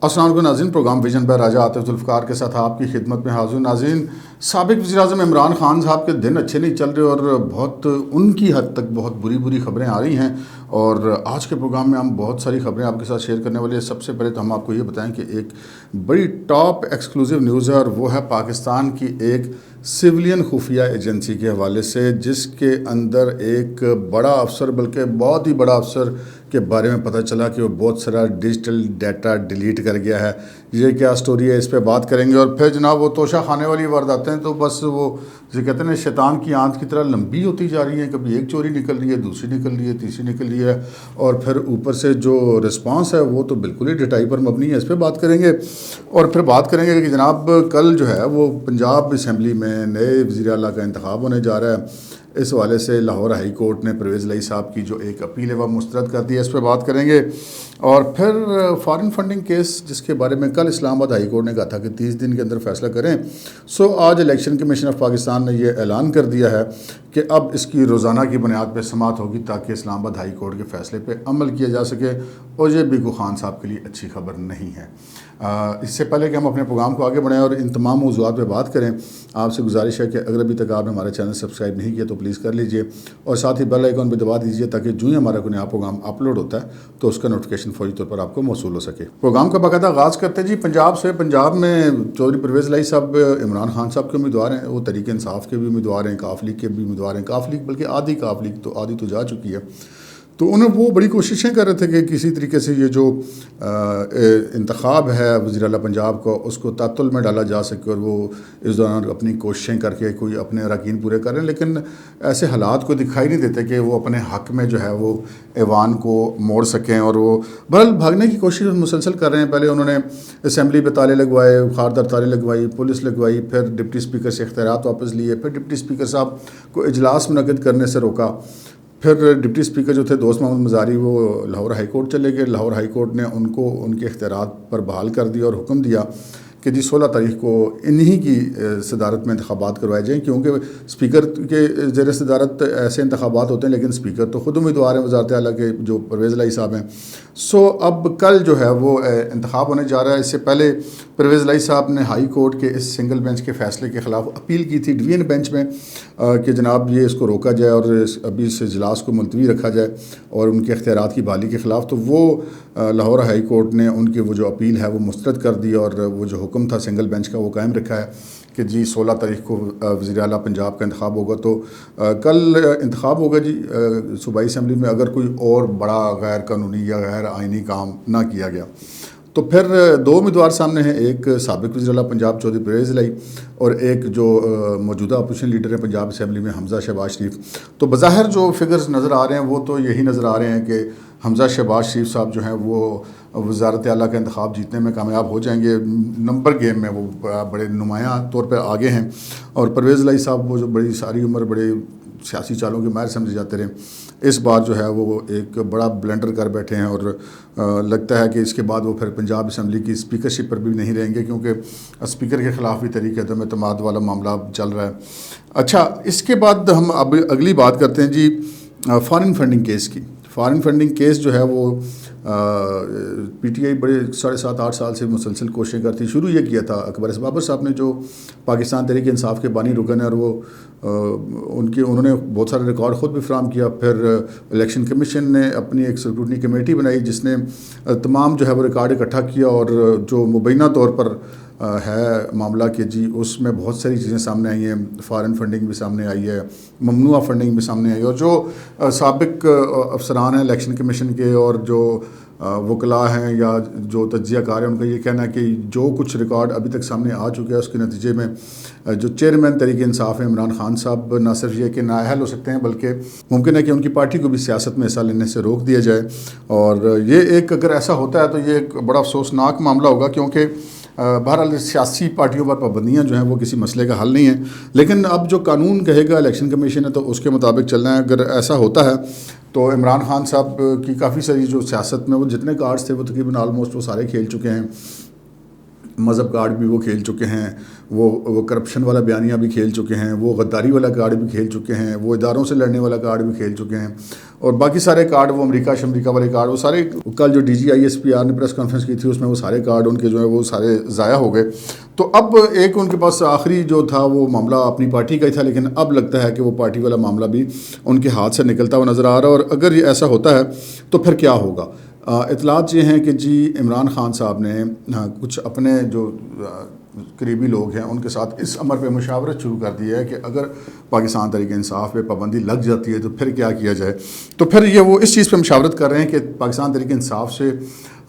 السلام علیکم ناظرین، پروگرام ویژن بائے راجہ عاطف ذوالفقار کے ساتھ آپ کی خدمت میں حاضر ناظرین۔ سابق وزیراعظم عمران خان صاحب کے دن اچھے نہیں چل رہے اور بہت ان کی حد تک بہت بری خبریں آ رہی ہیں، اور آج کے پروگرام میں ہم بہت ساری خبریں آپ کے ساتھ شیئر کرنے والے ہیں۔ سب سے پہلے تو ہم آپ کو یہ بتائیں کہ ایک بڑی ٹاپ ایکسکلوزیو نیوز ہے، اور وہ ہے پاکستان کی ایک سویلین خفیہ ایجنسی کے حوالے سے، جس کے اندر ایک بڑا افسر، بلکہ بہت ہی بڑا افسر کے بارے میں پتہ چلا کہ وہ بہت سارا ڈیجیٹل ڈیٹا ڈیلیٹ کر گیا ہے۔ یہ کیا سٹوری ہے، اس پہ بات کریں گے۔ اور پھر جناب وہ توشہ خانے والی وارداتیں تو بس وہ جو کہتے ہیں شیطان کی آنت کی طرح لمبی ہوتی جا رہی ہیں، کبھی ایک چوری نکل رہی ہے، دوسری نکل رہی ہے، تیسری نکل رہی ہے، اور پھر اوپر سے جو رسپانس ہے وہ تو بالکل ہی ڈٹائی پر مبنی ہے۔ اس پہ بات کریں گے، اور پھر بات کریں گے کہ جناب کل جو ہے وہ پنجاب اسمبلی میں نئے وزیر اعلیٰ کا انتخاب ہونے جا رہا ہے۔ اس حوالے سے لاہور ہائی کورٹ نے پرویز الہی صاحب کی جو ایک اپیل ہے وہ مسترد کر دی ہے، اس پہ بات کریں گے۔ اور پھر فارن فنڈنگ کیس، جس کے بارے میں کل اسلام آباد ہائی کورٹ نے کہا تھا کہ 30 دن کے اندر فیصلہ کریں، آج الیکشن کمیشن آف پاکستان نے یہ اعلان کر دیا ہے کہ اب اس کی روزانہ کی بنیاد پہ سماعت ہوگی، تاکہ اسلام آباد ہائی کورٹ کے فیصلے پہ عمل کیا جا سکے، اور یہ بیگو خان صاحب کے لیے اچھی خبر نہیں ہے۔ اس سے پہلے کہ ہم اپنے پروگرام کو آگے بڑھائیں اور ان تمام موضوعات پہ بات کریں، آپ سے گزارش ہے کہ اگر ابھی تک آپ نے ہمارے چینل سبسکرائب نہیں کیا تو پلیز کر لیجئے، اور ساتھ ہی بیل آئیکن پہ دبا دیجئے، تاکہ جو ہی ہمارا کوئی نیا پروگرام اپلوڈ ہوتا ہے تو اس کا نوٹیفیکیشن فوری طور پر آپ کو موصول ہو سکے۔ پروگرام کا باقاعدہ آغاز کرتے ہیں جی پنجاب سے۔ پنجاب میں چودھری پرویز الہی صاحب عمران خان صاحب کے امیدوار ہیں، وہ تحریک انصاف کے بھی امیدوار ہیں، کاف لیگ کے بھی امیدوار ہیں۔ کاف لیگ بلکہ آدھی تو جا چکی ہے، تو وہ بڑی کوششیں کر رہے تھے کہ کسی طریقے سے یہ جو انتخاب ہے وزیر اعلیٰ پنجاب کو، اس کو تعطل میں ڈالا جا سکے، اور وہ اس دوران اپنی کوششیں کر کے کوئی اپنے اراکین پورے کریں، لیکن ایسے حالات کو دکھائی نہیں دیتے کہ وہ اپنے حق میں جو ہے وہ ایوان کو موڑ سکیں، اور وہ بہرحال بھاگنے کی کوشش مسلسل کر رہے ہیں۔ پہلے انہوں نے اسمبلی پہ تالے لگوائے، خاردار تالے لگوائی، پولیس لگوائی، پھر ڈپٹی اسپیکر سے اختیارات واپس لیے، پھر ڈپٹی اسپیکر صاحب کو اجلاس منعقد کرنے سے روکا، پھر ڈپٹی اسپیکر جو تھے دوست محمد مزاری وہ لاہور ہائی کورٹ چلے گئے۔ لاہور ہائی کورٹ نے ان کو ان کے اختیارات پر بحال کر دیا اور حکم دیا کہ جی 16 تاریخ کو انہی کی صدارت میں انتخابات کروائے جائیں، کیونکہ اسپیکر کے زیر صدارت ایسے انتخابات ہوتے ہیں، لیکن اسپیکر تو خود امیدوار ہیں وزارت اعلیٰ کے، جو پرویز الہی صاحب ہیں۔ اب کل جو ہے وہ انتخاب ہونے جا رہا ہے۔ اس سے پہلے پرویز الہی صاحب نے ہائی کورٹ کے اس سنگل بینچ کے فیصلے کے خلاف اپیل کی تھی ڈویژن بینچ میں، کہ جناب یہ اس کو روکا جائے اور ابھی اس اجلاس کو ملتوی رکھا جائے، اور ان کے اختیارات کی بحالی کے خلاف۔ تو وہ لاہور ہائی کورٹ نے ان کی وہ جو اپیل ہے وہ مسترد کر دی، اور وہ جو حکم تھا سنگل بینچ کا وہ قائم رکھا ہے کہ جی 16 تاریخ کو وزیر اعلیٰ پنجاب کا انتخاب ہوگا۔ تو کل انتخاب ہوگا جی صوبائی اسمبلی میں، اگر کوئی اور بڑا غیر قانونی یا غیر آئینی کام نہ کیا گیا۔ تو پھر 2 امیدوار سامنے ہیں، ایک سابق وزیر اعلیٰ پنجاب چودھری پرویز الہی، اور ایک جو موجودہ اپوزیشن لیڈر ہے پنجاب اسمبلی میں حمزہ شہباز شریف۔ تو بظاہر جو فگرز نظر آ رہے ہیں وہ تو یہی نظر آ رہے ہیں کہ حمزہ شہباز شریف صاحب جو ہیں وہ وزارت اعلیٰ کا انتخاب جیتنے میں کامیاب ہو جائیں گے، نمبر گیم میں وہ بڑے نمایاں طور پہ آگے ہیں، اور پرویز الہی صاحب وہ جو بڑی ساری عمر بڑے سیاسی چالوں کے ماہر سمجھے جاتے رہے، اس بار جو ہے وہ ایک بڑا بلنڈر کر بیٹھے ہیں، اور لگتا ہے کہ اس کے بعد وہ پھر پنجاب اسمبلی کی اسپیکرشپ پر بھی نہیں رہیں گے، کیونکہ اسپیکر کے خلاف بھی تحریک عدم اعتماد والا معاملہ چل رہا ہے۔ اچھا، اس کے بعد ہم اب اگلی بات کرتے ہیں جی فارن فنڈنگ کیس کی۔ فارن فنڈنگ کیس جو ہے وہ پی ٹی آئی بڑے 7.5-8 سال سے مسلسل کوششیں کرتی، شروع یہ کیا تھا اکبر بابر صاحب نے، جو پاکستان تحریک انصاف کے بانی رکن ہیں، اور وہ انہوں نے بہت سارے ریکارڈ خود بھی فراہم کیا۔ پھر الیکشن کمیشن نے اپنی ایک سکروٹنی کمیٹی بنائی، جس نے تمام جو ہے وہ ریکارڈ اکٹھا کیا، اور جو مبینہ طور پر ہے معاملہ کہ جی اس میں بہت ساری چیزیں سامنے آئی ہیں، فارن فنڈنگ بھی سامنے آئی ہے، ممنوعہ فنڈنگ بھی سامنے آئی ہے، اور جو سابق افسران ہیں الیکشن کمیشن کے اور جو وکلاء ہیں یا جو تجزیہ کار ہیں، ان کا یہ کہنا ہے کہ جو کچھ ریکارڈ ابھی تک سامنے آ چکے ہیں، اس کے نتیجے میں جو چیئرمین تحریک انصاف ہیں عمران خان صاحب نہ صرف یہ کہ نااہل ہو سکتے ہیں، بلکہ ممکن ہے کہ ان کی پارٹی کو بھی سیاست میں حصہ لینے سے روک دیا جائے۔ اور یہ ایک اگر ایسا ہوتا ہے تو یہ ایک بڑا افسوسناک معاملہ ہوگا، کیونکہ بہرحال سیاسی پارٹیوں پر پابندیاں جو ہیں وہ کسی مسئلے کا حل نہیں ہیں، لیکن اب جو قانون کہے گا الیکشن کمیشن ہے تو اس کے مطابق چلنا ہے۔ اگر ایسا ہوتا ہے تو عمران خان صاحب کی کافی ساری جو سیاست میں وہ جتنے کارڈز تھے وہ تقریباً آلموسٹ وہ سارے کھیل چکے ہیں، مذہب کارڈ بھی وہ کھیل چکے ہیں، وہ کرپشن والا بیانیہ بھی کھیل چکے ہیں، وہ غداری والا کارڈ بھی کھیل چکے ہیں، وہ اداروں سے لڑنے والا کارڈ بھی کھیل چکے ہیں، اور باقی سارے کارڈ، وہ امریکہ والے کارڈ، وہ سارے کل جو DGISPR نے پریس کانفرنس کی تھی اس میں وہ سارے کارڈ ان کے جو ہے وہ سارے ضائع ہو گئے. تو اب ایک ان کے پاس آخری جو تھا وہ معاملہ اپنی پارٹی کا ہی تھا، لیکن اب لگتا ہے کہ وہ پارٹی والا معاملہ بھی ان کے ہاتھ سے نکلتا ہوا نظر آ رہا ہے. اور اگر یہ ایسا ہوتا ہے تو پھر کیا ہوگا؟ اطلاعات یہ ہیں کہ جی عمران خان صاحب نے کچھ اپنے جو قریبی لوگ ہیں ان کے ساتھ اس امر پہ مشاورت شروع کر دی ہے کہ اگر پاکستان تحریک انصاف پہ پابندی لگ جاتی ہے تو پھر کیا کیا جائے. تو پھر یہ وہ اس چیز پہ مشاورت کر رہے ہیں کہ پاکستان تحریک انصاف سے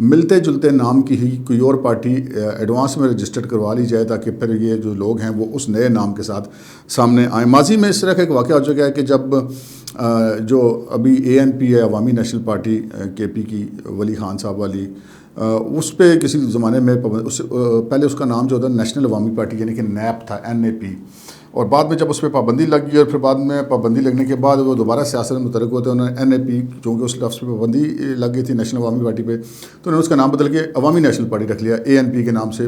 ملتے جلتے نام کی ہی کوئی اور پارٹی ایڈوانس میں رجسٹرڈ کروا لی جائے، تاکہ پھر یہ جو لوگ ہیں وہ اس نئے نام کے ساتھ سامنے آئیں. ماضی میں اس طرح کا ایک واقعہ ہو چکا ہے کہ جب جو ابھی ANP ہے، عوامی نیشنل پارٹی KP کی، ولی خان صاحب والی، اس پہ کسی زمانے میں پہلے اس کا نام جو تھا نیشنل عوامی پارٹی یعنی کہ NAP تھا، NAP، اور بعد میں جب اس پہ پابندی لگ گئی اور پھر بعد میں پابندی لگنے کے بعد وہ دوبارہ سیاست میں متحرک ہوتے ہیں، انہوں نے NAP، چونکہ اس لفظ پہ پابندی لگ گئی تھی نیشنل عوامی پارٹی پہ، تو انہوں نے اس کا نام بدل کے عوامی نیشنل پارٹی رکھ لیا. ANP کے نام سے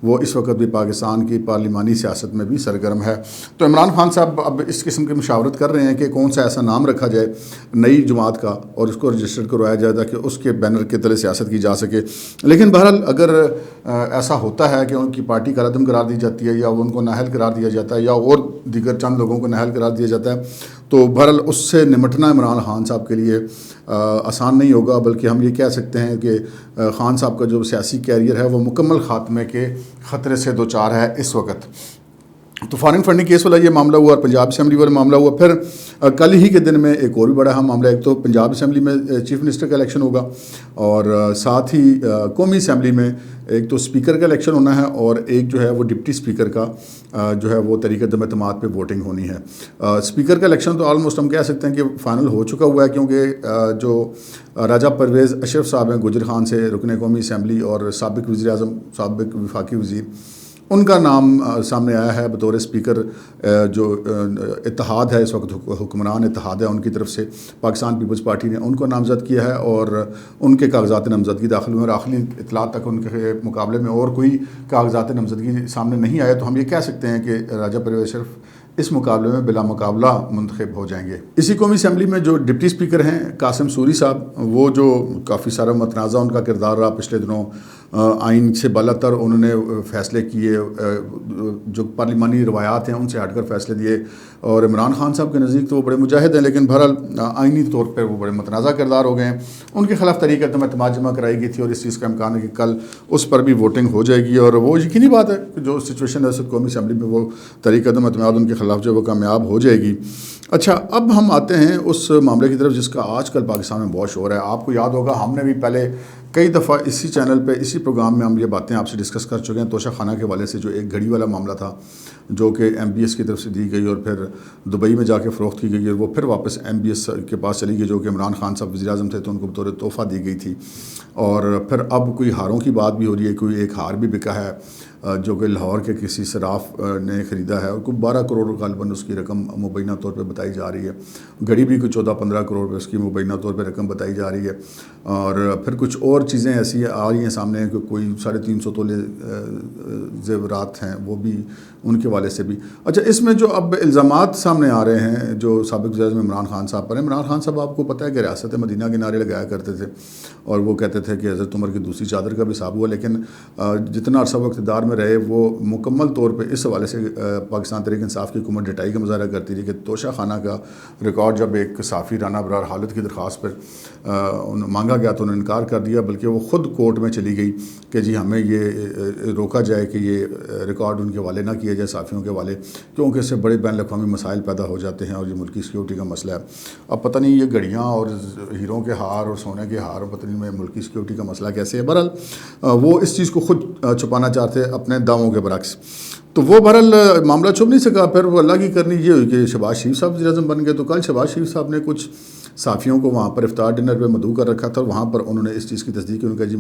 وہ اس وقت بھی پاکستان کی پارلیمانی سیاست میں بھی سرگرم ہے. تو عمران خان صاحب اب اس قسم کی مشاورت کر رہے ہیں کہ کون سا ایسا نام رکھا جائے نئی جماعت کا اور اس کو رجسٹر کروایا جائے تاکہ اس کے بینر کے تلے سیاست کی جا سکے. لیکن بہرحال اگر ایسا ہوتا ہے کہ ان کی پارٹی کا عدم قرار دی جاتی ہے یا ان کو نااہل قرار دیا جاتا ہے یا اور دیگر چند لوگوں کو نااہل قرار دیا جاتا ہے، تو بہرحال اس سے نمٹنا عمران خان صاحب کے لیے آسان نہیں ہوگا، بلکہ ہم یہ کہہ سکتے ہیں کہ خان صاحب کا جو سیاسی کیریئر ہے وہ مکمل خاتمے کے خطرے سے دوچار ہے اس وقت. تو فارن فنڈنگ کیس والا یہ معاملہ ہوا اور پنجاب اسمبلی والا معاملہ ہوا. پھر کل ہی کے دن میں ایک اور بھی بڑا اہم معاملہ، ایک تو پنجاب اسمبلی میں چیف منسٹر کا الیکشن ہوگا اور ساتھ ہی قومی اسمبلی میں ایک تو اسپیکر کا الیکشن ہونا ہے اور ایک جو ہے وہ ڈپٹی اسپیکر کا جو ہے وہ طریقہ عدم اعتماد پہ ووٹنگ ہونی ہے. اسپیکر کا الیکشن تو آلموسٹ ہم کہہ سکتے ہیں کہ فائنل ہو چکا ہوا ہے، کیونکہ جو راجہ پرویز اشرف صاحب ہیں گجر خان سے، رکن قومی اسمبلی اور سابق وزیر اعظم، سابق وفاقی وزیر، ان کا نام سامنے آیا ہے بطور اسپیکر. جو اتحاد ہے اس وقت، حکمران اتحاد ہے، ان کی طرف سے پاکستان پیپلز پارٹی نے ان کو نامزد کیا ہے اور ان کے کاغذات نامزدگی داخل ہوئے اور آخری اطلاع تک ان کے مقابلے میں اور کوئی کاغذات نامزدگی سامنے نہیں آئے. تو ہم یہ کہہ سکتے ہیں کہ راجہ پرویز اشرف اس مقابلے میں بلا مقابلہ منتخب ہو جائیں گے. اسی قومی اسمبلی میں جو ڈپٹی اسپیکر ہیں قاسم سوری صاحب، وہ جو کافی سارا متنازع ان کا کردار رہا پچھلے دنوں، آئین سے بالا تر انہوں نے فیصلے کیے، جو پارلیمانی روایات ہیں ان سے ہٹ کر فیصلے دیے، اور عمران خان صاحب کے نزدیک تو وہ بڑے مجاہد ہیں، لیکن بہرحال آئینی طور پر وہ بڑے متنازع کردار ہو گئے ہیں. ان کے خلاف طریقہ عدم اعتماد جمع کرائی گئی تھی اور اس چیز کا امکان ہے کہ کل اس پر بھی ووٹنگ ہو جائے گی، اور وہ یقینی بات ہے کہ جو سچویشن ہے اس قومی اسمبلی میں وہ طریقہ عدم اعتماد ان کے خلاف جو وہ کامیاب ہو جائے گی. اچھا، اب ہم آتے ہیں اس معاملے کی طرف جس کا آج کل پاکستان میں بہت شور ہے. آپ کو یاد ہوگا ہم نے بھی پہلے کئی دفعہ اسی چینل پہ اسی پروگرام میں ہم یہ باتیں آپ سے ڈسکس کر چکے ہیں. توشہ خانہ کے حوالے سے جو ایک گھڑی والا معاملہ تھا جو کہ MBS کی طرف سے دی گئی اور پھر دبئی میں جا کے فروخت کی گئی اور وہ پھر واپس MBS کے پاس چلی گئی، جو کہ عمران خان صاحب وزیر اعظم تھے تو ان کو بطور تحفہ دی گئی تھی. اور پھر اب کوئی ہاروں کی بات بھی ہو رہی ہے، کوئی ایک ہار بھی بکا ہے جو کہ لاہور کے کسی صراف نے خریدا ہے اور کوئی 12 کروڑ غالباً اس کی رقم مبینہ طور پہ بتائی جا رہی ہے. گھڑی بھی کوئی 14-15 کروڑ پہ اس کی مبینہ طور پہ رقم بتائی جا رہی ہے. اور پھر کچھ اور چیزیں ایسی آ رہی ہیں سامنے کہ کوئی 350 تولے زیورات ہیں وہ بھی ان کے والے سے بھی. اچھا، اس میں جو اب الزامات سامنے آ رہے ہیں جو سابق وزیر اعظم عمران خان صاحب پر ہیں، عمران خان صاحب آپ کو پتہ ہے کہ ریاست مدینہ کے نعرے لگایا کرتے تھے اور وہ کہتے تھے کہ حضرت عمر کی دوسری چادر کا بھی حساب ہوا، لیکن جتنا عرصہ وہ اقتدار میں رہے وہ مکمل طور پہ اس حوالے سے پاکستان تحریک انصاف کی حکومت ڈٹائی کا مظاہرہ کرتی رہی کہ توشہ خانہ کا ریکارڈ جب ایک صحافی رانا ابرار حالت کی درخواست پر مانگا گیا تو انہوں نے انکار کر دیا، بلکہ وہ خود کورٹ میں چلی گئی کہ جی ہمیں یہ روکا جائے کہ یہ ریکارڈ ان کے حوالے نہ کیا جائے صحافیوں کے حوالے، کیونکہ اس سے بڑے بین الاقوامی مسائل پیدا ہو جاتے ہیں اور یہ ملکی سیکیورٹی کا مسئلہ ہے. اب پتہ نہیں یہ گھڑیاں اور ہیروں کے ہار اور سونے کے ہار اور پتہ نہیں میں ملکی سیکیورٹی کا مسئلہ کیسے ہے. بہرحال وہ اس چیز کو خود چھپانا چاہتے اپنے دعووں کے برعکس. تو وہ بہرحال معاملہ چھپ نہیں سکا. پھر وہ اللہ کی کرنی یہ ہوئی کہ شہباز شریف صاحب وزیر اعظم بن گئے. تو کل شہباز شریف صاحب نے کچھ صحافیوں کو وہاں پر افطار ڈنر پہ مدعو کر رکھا تھا، اور وہاں پر انہوں نے اس چیز کی تصدیق کی. انہوں نے کہا جی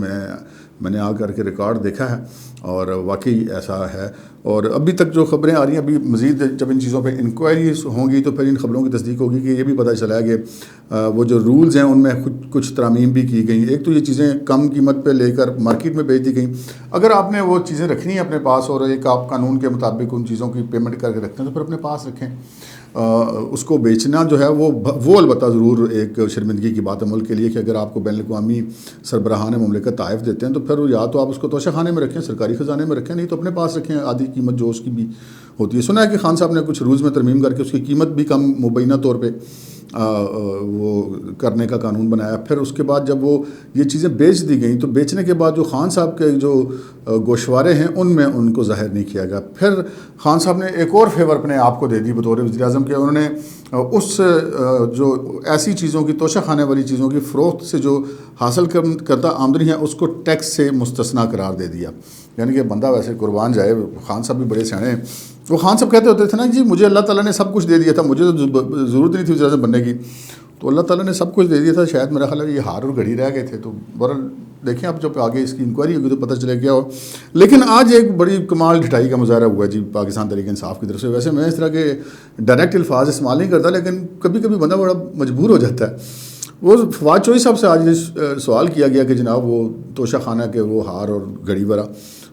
میں نے آ کر کے ریکارڈ دیکھا ہے اور واقعی ایسا ہے. اور ابھی تک جو خبریں آ رہی ہیں، ابھی مزید جب ان چیزوں پہ انکوائریز ہوں گی تو پھر ان خبروں کی تصدیق ہوگی کہ یہ بھی پتہ چلا ہے کہ وہ جو رولز ہیں ان میں کچھ ترامیم بھی کی گئی. ایک تو یہ چیزیں کم قیمت پہ لے کر مارکیٹ میں بیچ دی گئیں. اگر آپ نے وہ چیزیں رکھنی ہیں اپنے پاس اور ایک آپ قانون کے مطابق ان چیزوں کی پیمنٹ کر کے رکھتے ہیں تو پھر اپنے پاس رکھیں. اس کو بیچنا جو ہے وہ البتہ ضرور ایک شرمندگی کی بات ہے ملک کے لیے کہ اگر آپ کو بین الاقوامی سربراہان مملکت تحائف دیتے ہیں تو پھر یا تو آپ اس کو توشہ خانے میں رکھیں، سرکاری خزانے میں رکھیں، نہیں تو اپنے پاس رکھیں آدھی قیمت جو اس کی بھی ہوتی ہے. سنا ہے کہ خان صاحب نے کچھ رولز میں ترمیم کر کے اس کی قیمت بھی کم مبینہ طور پہ وہ کرنے کا قانون بنایا. پھر اس کے بعد جب وہ یہ چیزیں بیچ دی گئیں تو بیچنے کے بعد جو خان صاحب کے جو گوشوارے ہیں ان کو ظاہر نہیں کیا گیا. پھر خان صاحب نے ایک اور فیور اپنے آپ کو دے دی بطور وزیر اعظم کے. انہوں نے اس جو ایسی چیزوں کی توشہ خانے والی چیزوں کی فروخت سے جو حاصل کردہ آمدنی ہے اس کو ٹیکس سے مستثنا قرار دے دیا. یعنی کہ بندہ ویسے قربان جائے، خان صاحب بھی بڑے سیانے ہیں. وہ خان صاحب کہتے ہوتے تھے نا جی مجھے اللہ تعالیٰ نے سب کچھ دے دیا تھا، مجھے تو ضرورت نہیں تھی وزیر اعظم بننے کی، تو اللہ تعالیٰ نے سب کچھ دے دیا تھا. شاید میرا خیال ہے یہ ہار اور گھڑی رہ گئے تھے. تو بہرحال دیکھیں اب جب آگے اس کی انکوائری ہوگی تو پتہ چلے کیا ہو. لیکن آج ایک بڑی کمال ڈھٹائی کا مظاہرہ ہوا جی پاکستان تحریک انصاف کی طرف سے. ویسے میں اس طرح کے ڈائریکٹ الفاظ استعمال نہیں کرتا، لیکن کبھی کبھی بندہ بڑا مجبور ہو جاتا ہے. وہ فواد چوہدری صاحب سے آج سوال کیا گیا کہ جناب وہ توشہ خانہ کے وہ ہار اور گھڑی برا،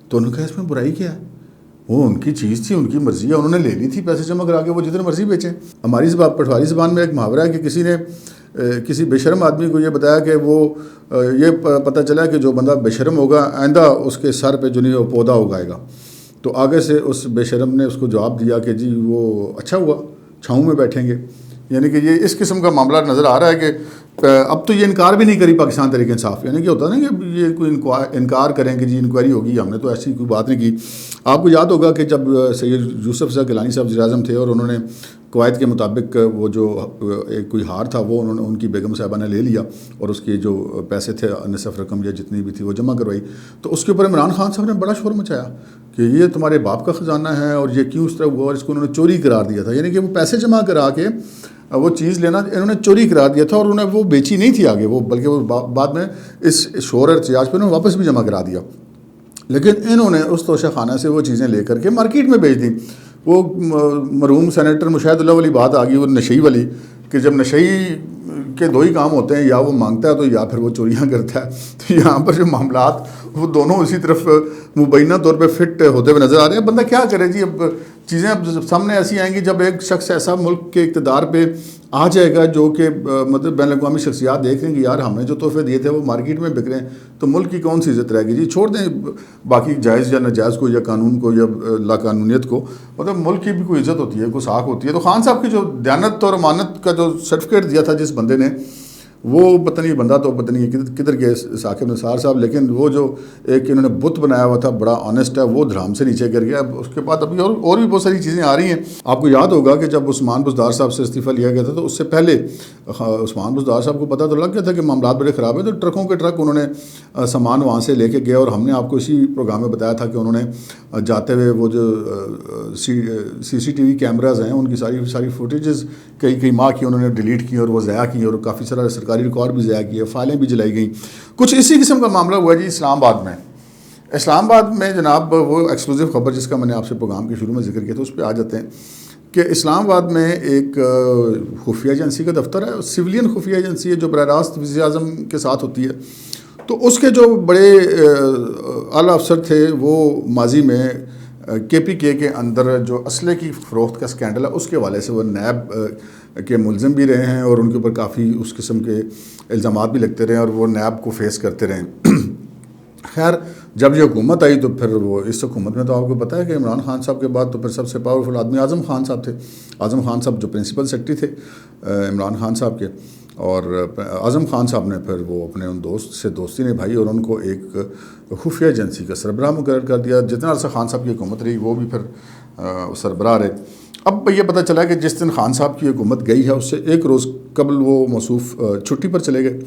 تو انہوں نے کہا اس میں برائی کیا ہے، وہ ان کی چیز تھی، ان کی مرضی ہے، انہوں نے لے لی تھی پیسے جمع کرا کے، وہ جتنے مرضی بیچیں. ہماری زبان پٹواری زبان میں ایک محاورہ ہے کہ کسی نے کسی بے شرم آدمی کو یہ بتایا کہ وہ یہ پتہ چلا کہ جو بندہ بے شرم ہوگا آئندہ اس کے سر پہ جو نہیں وہ پودا اگائے گا. تو آگے سے اس بے شرم نے اس کو جواب دیا کہ جی وہ اچھا ہوا چھاؤں میں بیٹھیں گے. یعنی کہ یہ اس قسم کا معاملہ نظر آ رہا ہے کہ اب تو یہ انکار بھی نہیں کری پاکستان تحریک انصاف. یعنی کہ ہوتا ہے نا کہ یہ کوئی انکار کریں کہ جی انکوائری ہوگی، ہم نے تو ایسی کوئی بات نہیں کی. آپ کو یاد ہوگا کہ جب سید یوسف زئی گیلانی صاحب وزیر اعظم تھے اور انہوں نے قواعد کے مطابق وہ جو کوئی ہار تھا وہ انہوں نے ان کی بیگم صاحبہ نے لے لیا اور اس کے جو پیسے تھے نصف رقم یا جتنی بھی تھی وہ جمع کروائی. تو اس کے اوپر عمران خان صاحب نے بڑا شور مچایا کہ یہ تمہارے باپ کا خزانہ ہے اور یہ کیوں اس طرح ہوا، اور اس کو انہوں نے چوری قرار دیا تھا. یعنی کہ وہ پیسے جمع کرا کے وہ چیز لینا انہوں نے چوری قرار دیا تھا اور انہوں نے وہ بیچی نہیں تھی آگے وہ، بلکہ وہ بعد میں اس شور احتجاج پہ انہوں نے واپس بھی جمع کرا دیا. لیکن انہوں نے اس توشہ خانہ سے وہ چیزیں لے کر کے مارکیٹ میں بیچ دیں. وہ مرحوم سینیٹر مشاہد اللہ والی بات آ گئی، وہ نشئی والی، کہ جب نشئی کے دو ہی کام ہوتے ہیں، یا وہ مانگتا ہے تو یا پھر وہ چوریاں کرتا ہے. تو یہاں پر جو معاملات وہ دونوں اسی طرف مبینہ طور پہ فٹ ہوتے ہوئے نظر آ رہے ہیں. بندہ کیا کرے جی، اب چیزیں اب سامنے ایسی آئیں گی جب ایک شخص ایسا ملک کے اقتدار پہ آ جائے گا جو کہ مطلب بین الاقوامی شخصیات دیکھ رہے ہیں کہ یار ہم نے جو تحفے دیے تھے وہ مارکیٹ میں بک رہے ہیں، تو ملک کی کون سی عزت رہے گی جی. چھوڑ دیں باقی جائز یا ناجائز کو یا قانون کو یا لا قانونیت کو، مطلب ملک کی بھی کوئی عزت ہوتی ہے، کوئی ساکھ ہوتی ہے. تو خان صاحب کی جو دیانت اور امانت کا جو سرٹیفکیٹ دیا تھا جس بندے نے، وہ پتہ نہیں بندہ تو پتہ نہیں کدھر گئے ثاقب نثار صاحب، لیکن وہ جو ایک انہوں نے بت بنایا ہوا تھا بڑا آنیسٹ ہے، وہ دھرام سے نیچے گر گیا. اس کے بعد ابھی اور بھی بہت ساری چیزیں آ رہی ہیں. آپ کو یاد ہوگا کہ جب عثمان بزدار صاحب سے استعفیٰ لیا گیا تھا تو اس سے پہلے عثمان بزدار صاحب کو پتہ تو لگ گیا تھا کہ معاملات بڑے خراب ہیں، تو ٹرکوں کے ٹرک انہوں نے سامان وہاں سے لے کے گئے. اور ہم نے آپ کو اسی پروگرام میں بتایا تھا کہ انہوں نے جاتے ہوئے وہ جو سی ٹی وی کیمراز ہیں ان کی ساری فوٹیجز کئی ماہ کی انہوں نے ڈیلیٹ کی اور وہ ضائع کی، اور کافی سارا سرکاری ریکارڈ بھی ضائع کیے، فائلیں بھی جلائی گئیں. کچھ اسی قسم کا معاملہ ہوا جی اسلام آباد میں جناب. وہ ایکسکلوزیو خبر جس کا میں نے آپ سے پروگرام کے شروع میں ذکر کیا تھا اس پہ آ جاتے ہیں کہ اسلام آباد میں ایک خفیہ ایجنسی کا دفتر ہے، سویلین خفیہ ایجنسی ہے جو براہ راست وزیر اعظم کے ساتھ ہوتی ہے. تو اس کے جو بڑے اعلیٰ افسر تھے وہ ماضی میں کے کے اندر جو اسلحے کی فروخت کا سکینڈل ہے اس کے حوالے سے وہ نیب کے ملزم بھی رہے ہیں اور ان کے اوپر کافی اس قسم کے الزامات بھی لگتے رہے اور وہ نیب کو فیس کرتے رہے. خیر جب یہ حکومت آئی تو پھر وہ اس حکومت میں تو آپ کو پتہ ہے کہ عمران خان صاحب کے بعد تو پھر سب سے پاورفل آدمی اعظم خان صاحب تھے. اعظم خان صاحب جو پرنسپل سیکرٹری تھے عمران خان صاحب کے، اور اعظم خان صاحب نے پھر وہ اپنے ان دوست سے دوستی نبھائی اور ان کو ایک خفیہ ایجنسی کا سربراہ مقرر کر دیا. جتنا عرصہ خان صاحب کی حکومت رہی وہ بھی پھر سربراہ رہے. اب یہ پتہ چلا کہ جس دن خان صاحب کی حکومت گئی ہے اس سے ایک روز قبل وہ موصوف چھٹی پر چلے گئے،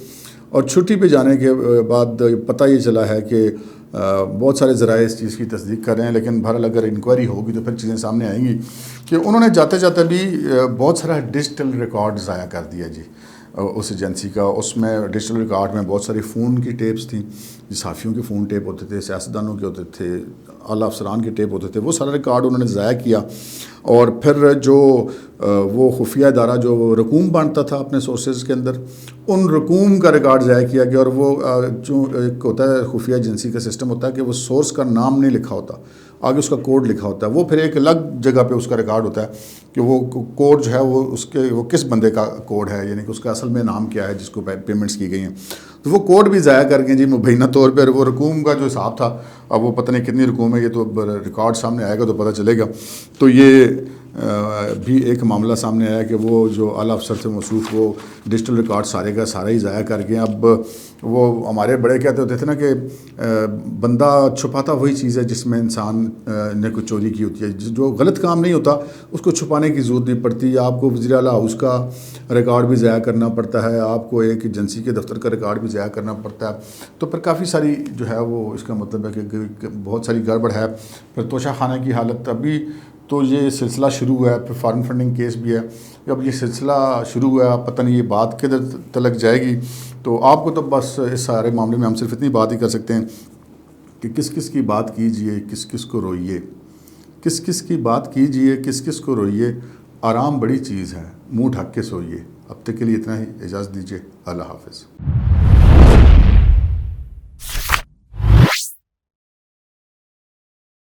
اور چھٹی پہ جانے کے بعد پتہ یہ چلا ہے کہ بہت سارے ذرائع اس چیز کی تصدیق کر رہے ہیں، لیکن بہرحال اگر انکوائری ہوگی تو پھر چیزیں سامنے آئیں گی کہ انہوں نے جاتے جاتے بھی بہت سارا ڈیجیٹل ریکارڈ ضائع کر دیا جی. اس ایجنسی کا. اس میں ڈیجیٹل ریکارڈ میں بہت ساری فون کی ٹیپس تھیں, صحافیوں کے فون ٹیپ ہوتے تھے, سیاستدانوں کے ہوتے تھے, اعلیٰ افسران کے ٹیپ ہوتے تھے. وہ سارا ریکارڈ انہوں نے ضائع کیا. اور پھر جو وہ خفیہ ادارہ جو رقوم بانٹتا تھا اپنے سورسز کے اندر, ان رقوم کا ریکارڈ ضائع کیا گیا. اور وہ جو ایک ہوتا ہے خفیہ ایجنسی کا سسٹم ہوتا ہے کہ وہ سورس کا نام نہیں لکھا ہوتا, آگے اس کا کوڈ لکھا ہوتا ہے. وہ پھر ایک الگ جگہ پہ اس کا ریکارڈ ہوتا ہے کہ وہ کوڈ جو ہے وہ کس بندے کا کوڈ ہے, یعنی کہ اس کا اصل میں نام کیا ہے جس کو پیمنٹس کی گئی ہیں. تو وہ کوڈ بھی ضائع کر گئے جی مبینہ طور پر. وہ رقوم کا جو حساب تھا, اب وہ پتہ نہیں کتنی رقوم ہے, یہ تو ریکارڈ سامنے آئے گا تو پتہ چلے گا. تو یہ بھی ایک معاملہ سامنے آیا کہ وہ جو اعلیٰ افسر سے موصوف وہ ڈیجیٹل ریکارڈ سارے کا سارا ہی ضائع کر گئے. اب وہ ہمارے بڑے کہتے ہوتے تھے نا کہ بندہ چھپاتا وہی چیز ہے جس میں انسان نے کوئی چوری کی ہوتی ہے. جو غلط کام نہیں ہوتا اس کو چھپانے کی ضرورت نہیں پڑتی. آپ کو وزیر اعلیٰ ہاؤس کا ریکارڈ بھی ضائع کرنا پڑتا ہے, آپ کو ایک ایجنسی کے دفتر کا ریکارڈ بھی ضائع کرنا پڑتا ہے. تو پھر کافی ساری جو ہے وہ اس کا مطلب ہے کہ بہت ساری گڑبڑ ہے. پھر توشہ خانے کی حالت, ابھی تو یہ سلسلہ شروع ہوا ہے, پھر فارن فنڈنگ کیس بھی ہے. اب یہ سلسلہ شروع ہوا ہے, پتہ نہیں یہ بات کدھر تلک جائے گی. تو آپ کو تو بس اس سارے معاملے میں ہم صرف اتنی بات ہی کر سکتے ہیں کہ کس کس کی بات کیجئے, کس کس کو روئیے, کس کس کی بات کیجئے, کس کس کو روئیے. آرام بڑی چیز ہے, منہ ڈھک کے سوئیے. اب تک کے لیے اتنا ہی, اجازت دیجیے. اللہ حافظ.